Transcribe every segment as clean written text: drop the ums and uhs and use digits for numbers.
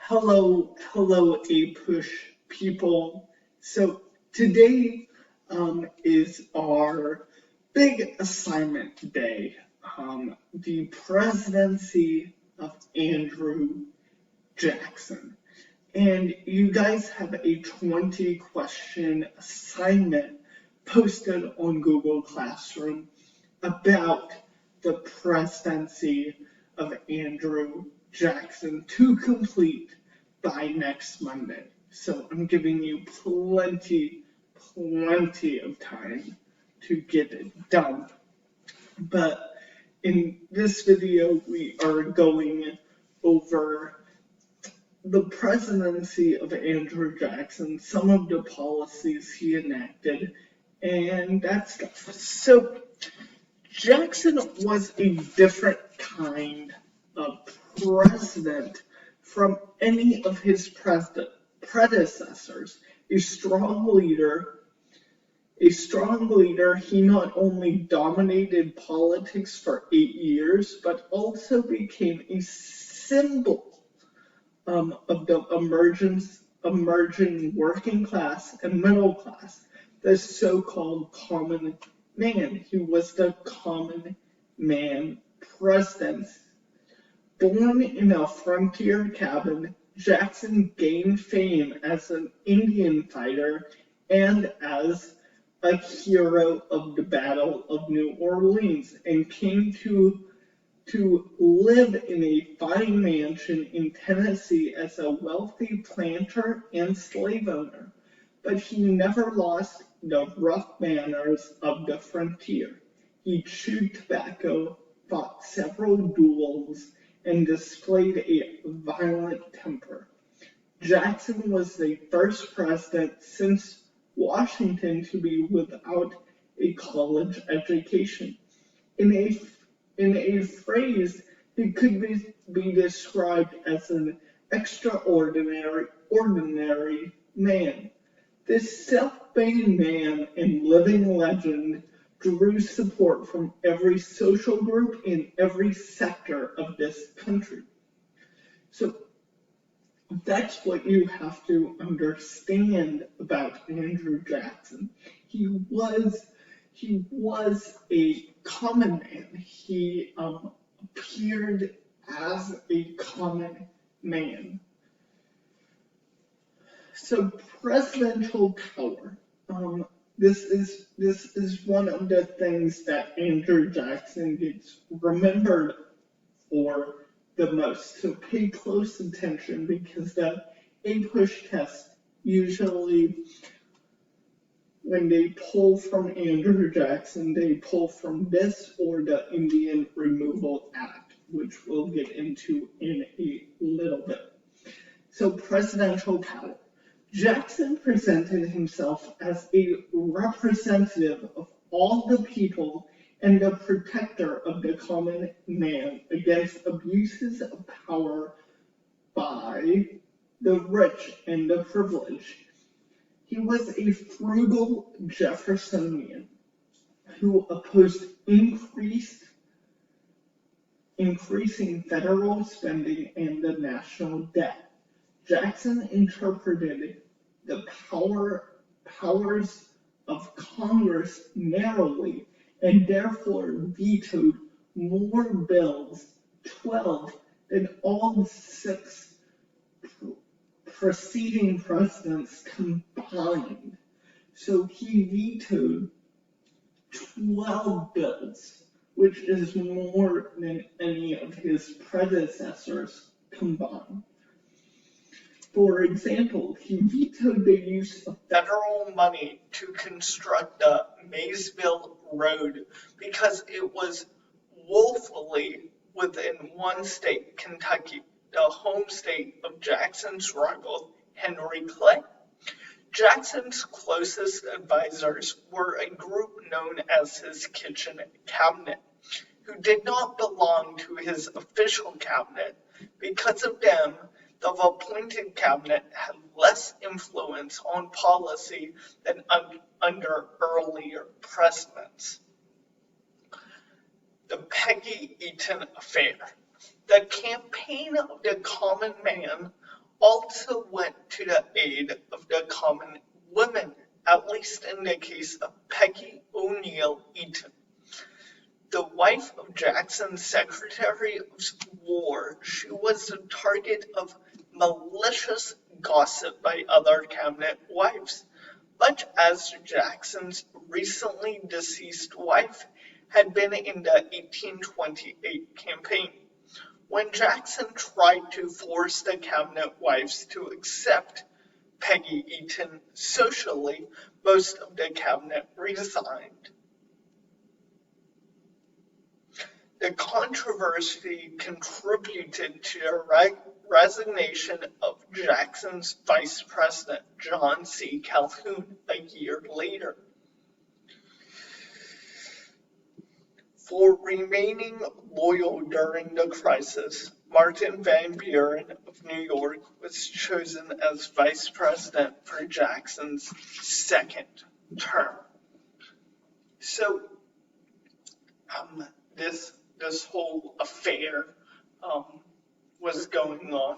Hello, A-Push people. So today is our big assignment day, the presidency of Andrew Jackson. And you guys have a 20-question assignment posted on Google Classroom about the presidency of Andrew Jackson to complete by next Monday. So I'm giving you plenty of time to get it done. But in this video, we are going over the presidency of Andrew Jackson, some of the policies he enacted, and that stuff. So Jackson was a different kind of president from any of his predecessors. A strong leader, he not only dominated politics for 8 years, but also became a symbol of the emerging working class and middle class, the so-called common man. He was the common man president. Born in a frontier cabin, Jackson gained fame as an Indian fighter and as a hero of the Battle of New Orleans, and came to live in a fine mansion in Tennessee as a wealthy planter and slave owner. But he never lost the rough manners of the frontier. He chewed tobacco, fought several duels, and displayed a violent temper. Jackson was the first president since Washington to be without a college education. In a phrase, he could be described as an extraordinary man. This self-made man and living legend drew support from every social group in every sector of this country. So that's what you have to understand about Andrew Jackson. He was a common man. He appeared as a common man. So presidential power. This is one of the things that Andrew Jackson gets remembered for the most. So pay close attention, because the A-Push test usually, when they pull from Andrew Jackson, they pull from this or the Indian Removal Act, which we'll get into in a little bit. So presidential power. Jackson presented himself as a representative of all the people and the protector of the common man against abuses of power by the rich and the privileged. He was a frugal Jeffersonian who opposed increasing federal spending and the national debt. Jackson interpreted the powers of Congress narrowly and therefore vetoed more bills, 12, than all 6 preceding presidents combined. So he vetoed 12 bills, which is more than any of his predecessors combined. For example, he vetoed the use of federal money to construct the Maysville Road because it was woefully within one state, Kentucky, the home state of Jackson's rival, Henry Clay. Jackson's closest advisors were a group known as his kitchen cabinet, who did not belong to his official cabinet. Because of them, the appointed cabinet had less influence on policy than under earlier presidents. The Peggy Eaton Affair. The campaign of the common man also went to the aid of the common women, at least in the case of Peggy O'Neill Eaton. The wife of Jackson's Secretary of War, she was the target of malicious gossip by other cabinet wives, much as Jackson's recently deceased wife had been in the 1828 campaign. When Jackson tried to force the cabinet wives to accept Peggy Eaton socially, most of the cabinet resigned. The controversy contributed to the resignation of Jackson's vice president, John C. Calhoun, a year later. For remaining loyal during the crisis, Martin Van Buren of New York was chosen as vice president for Jackson's second term. So, this whole affair was going on.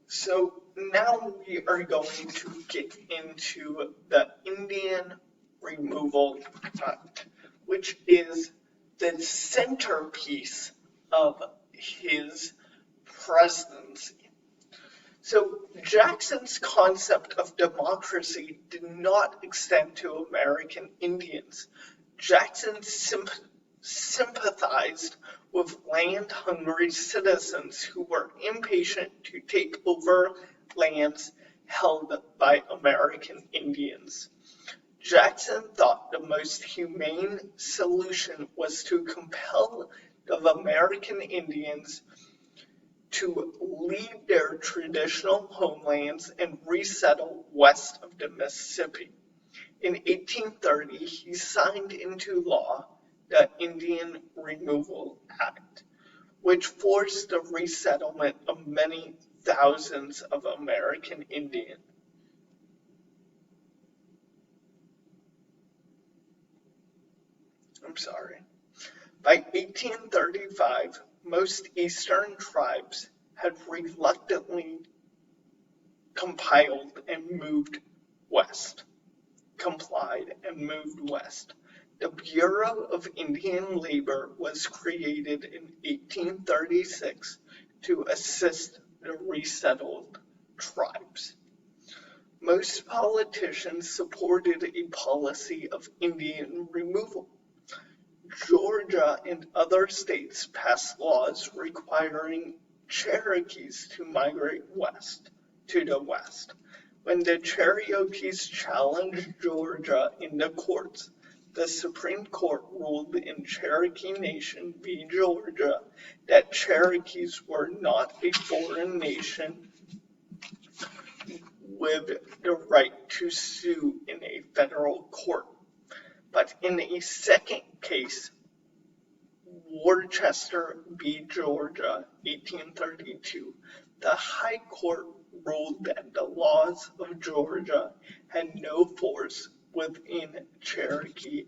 So now we are going to get into the Indian Removal Act, which is the centerpiece of his presidency. So Jackson's concept of democracy did not extend to American Indians. Jackson sympathized with land-hungry citizens who were impatient to take over lands held by American Indians. Jackson thought the most humane solution was to compel the American Indians to leave their traditional homelands and resettle west of the Mississippi. In 1830, he signed into law the Indian Removal Act, which forced the resettlement of many thousands of American Indians. By 1835, most Eastern tribes had reluctantly complied and moved west. The Bureau of Indian Labor was created in 1836 to assist the resettled tribes. Most politicians supported a policy of Indian removal. Georgia and other states passed laws requiring Cherokees to migrate to the west. When the Cherokees challenged Georgia in the courts, the Supreme Court ruled in Cherokee Nation v. Georgia that Cherokees were not a foreign nation with the right to sue in a federal court. But in a second case, Worcester v. Georgia, 1832, the High Court ruled that the laws of Georgia had no force within Cherokee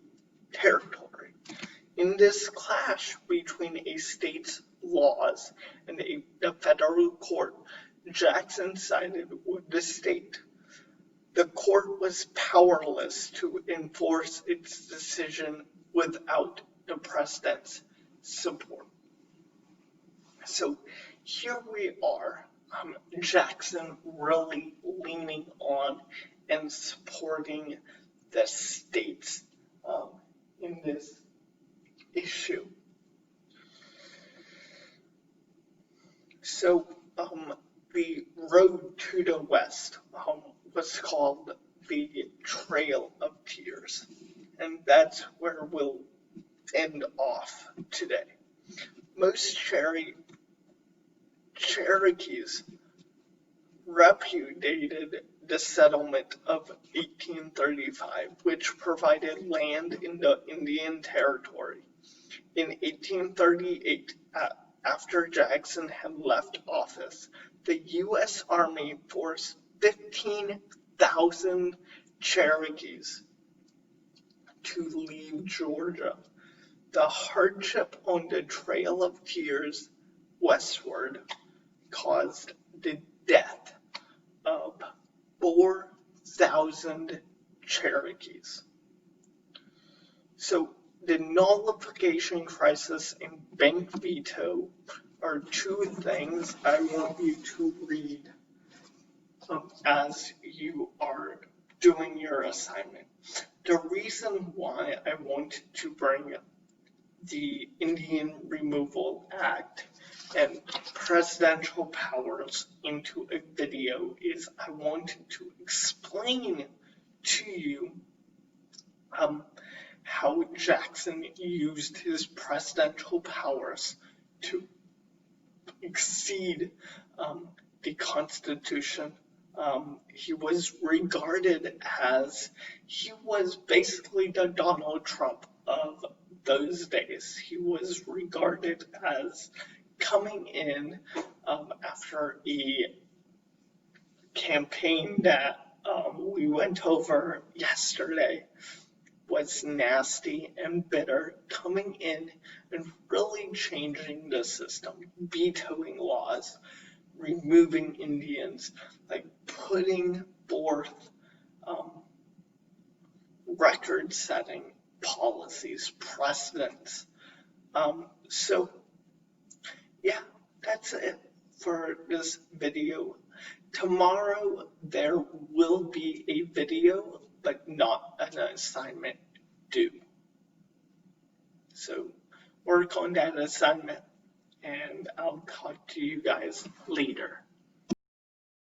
territory. In this clash between a state's laws and the federal court, Jackson sided with the state. The court was powerless to enforce its decision without the president's support. So here we are, Jackson really leaning on and supporting the states in this issue. So the road to the west was called the Trail of Tears, and that's where we'll end off today. Most Cherokees repudiated the settlement of 1835, which provided land in the Indian Territory. In 1838, after Jackson had left office, the U.S. Army forced 15,000 Cherokees to leave Georgia. The hardship on the Trail of Tears westward caused the death of 4,000 Cherokees. So the nullification crisis and bank veto are two things I want you to read as you are doing your assignment. The reason why I want to bring the Indian Removal Act and presidential powers into a video is I wanted to explain to you how Jackson used his presidential powers to exceed the Constitution. He was regarded as, he was basically the Donald Trump of those days. He was regarded as coming in after a campaign that we went over yesterday was nasty and bitter, coming in and really changing the system, vetoing laws, removing Indians, like putting forth record-setting policies, precedents. So, yeah, that's it for this video. Tomorrow there will be a video, but not an assignment due. So work on that assignment, and I'll talk to you guys later.